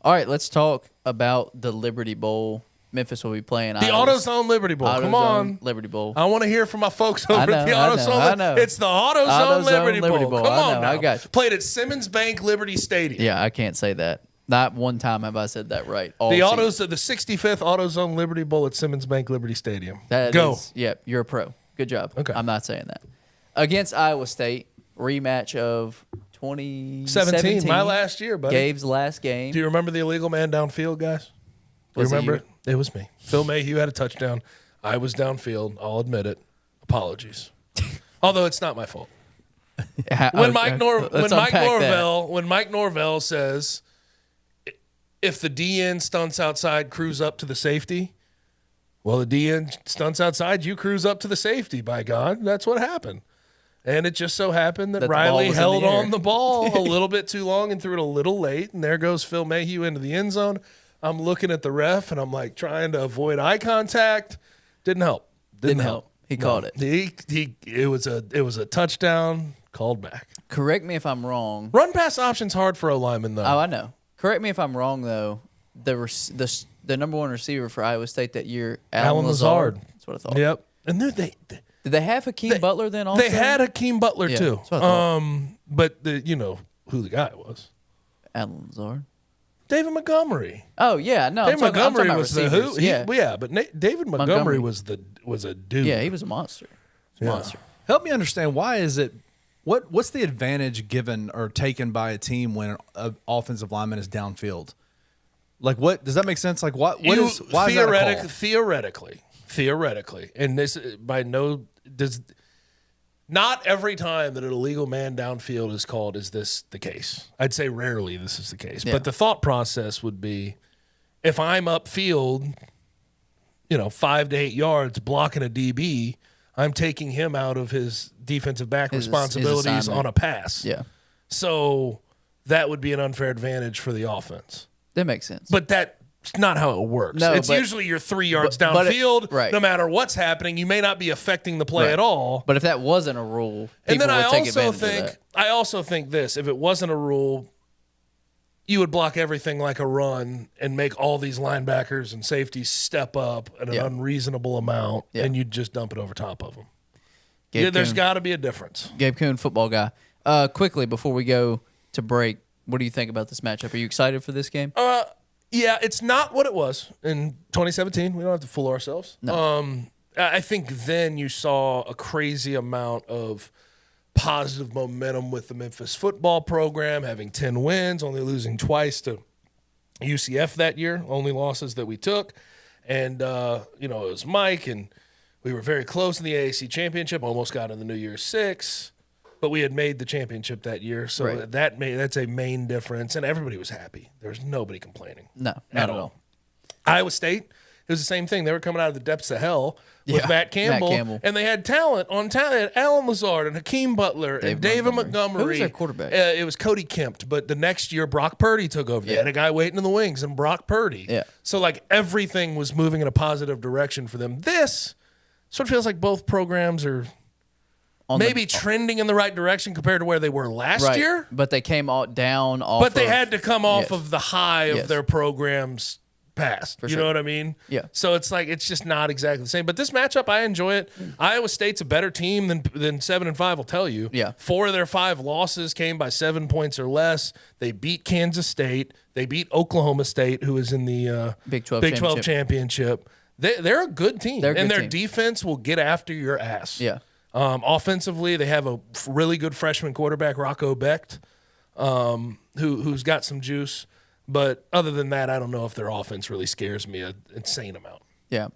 All right, let's talk about the Liberty Bowl. Memphis will be playing the AutoZone Liberty Bowl. Come on. Liberty Bowl. I want to hear from my folks over at the AutoZone. I know. It's the AutoZone Liberty Bowl. Come on now. I got you. Played at Simmons Bank Liberty Stadium. Yeah, I can't say that. Not one time have I said that right. The 65th AutoZone Liberty Bowl at Simmons Bank Liberty Stadium. Go. You're a pro. Good job. Okay. I'm not saying that. Against Iowa State, rematch of 2017. My last year, buddy. Gabe's last game. Do you remember the illegal man downfield, guys? Do you remember it? It was me. Phil Mayhew had a touchdown. I was downfield. I'll admit it. Apologies. Although it's not my fault. When Mike Norvell says, if the DN stunts outside, cruise up to the safety. Well, the DN stunts outside, you cruise up to the safety, by God. That's what happened. And it just so happened that Riley held on the ball a little bit too long and threw it a little late. And there goes Phil Mayhew into the end zone. I'm looking at the ref, and I'm like trying to avoid eye contact. Didn't help. Didn't help. He called it. It was a touchdown called back. Correct me if I'm wrong. Run pass option's hard for a lineman, though. Oh, I know. Correct me if I'm wrong, though. The number one receiver for Iowa State that year, Alan Lazard. That's what I thought. Yep. And did they have Hakeem Butler then also? They had Hakeem Butler too. That's what I thought. But you know who the guy was. Alan Lazard. David Montgomery. Oh yeah, no. David Montgomery was receivers. the who? But David Montgomery was a dude. Yeah, he was a monster. Monster. Help me understand, why is it? What's the advantage given or taken by a team when an offensive lineman is downfield? Like, what does that make sense? Like, why is that a call? Theoretically, and this not every time that an illegal man downfield is called is this the case. I'd say rarely this is the case. Yeah. But the thought process would be, if I'm upfield, 5 to 8 yards blocking a DB, I'm taking him out of his defensive back responsibilities on a pass. Yeah. So that would be an unfair advantage for the offense. That makes sense. But that's not how it works. No, it's usually you're 3 yards downfield. Right. No matter what's happening, you may not be affecting the play at all. But if that wasn't a rule, and then I also think this: if it wasn't a rule, you would block everything like a run and make all these linebackers and safeties step up at an unreasonable amount, and you'd just dump it over top of them. There's got to be a difference. Gabe Kuhn, football guy. Quickly before we go to break, what do you think about this matchup? Are you excited for this game? Yeah, it's not what it was in 2017. We don't have to fool ourselves. No. I think then you saw a crazy amount of positive momentum with the Memphis football program, having 10 wins, only losing twice to UCF that year, only losses that we took. And, it was Mike, and we were very close in the AAC championship, almost got in the New Year's Six. But we had made the championship that year, so that's a main difference, and everybody was happy. There was nobody complaining. No, not at all. Iowa State, it was the same thing. They were coming out of the depths of hell with Matt Campbell, and they had talent on talent. They had Alan Lazard and Hakeem Butler and David Montgomery. Who was their quarterback? It was Cody Kempt, but the next year Brock Purdy took over. They had a guy waiting in the wings, and Brock Purdy. Yeah. So everything was moving in a positive direction for them. This sort of feels like both programs are maybe trending in the right direction compared to where they were last year. But they came down off. But they had to come off of the high of their program's past. You know what I mean? Yeah. So it's just not exactly the same. But this matchup, I enjoy it. Iowa State's a better team than 7-5 will tell you. Yeah. 4 of their 5 losses came by 7 points or less. They beat Kansas State. They beat Oklahoma State, who is in the Big 12 championship. They're a good team. They're a good their team. Defense will get after your ass. Yeah. Offensively, they have a really good freshman quarterback, Rocco Becht, who's got some juice. But other than that, I don't know if their offense really scares me an insane amount. Yeah.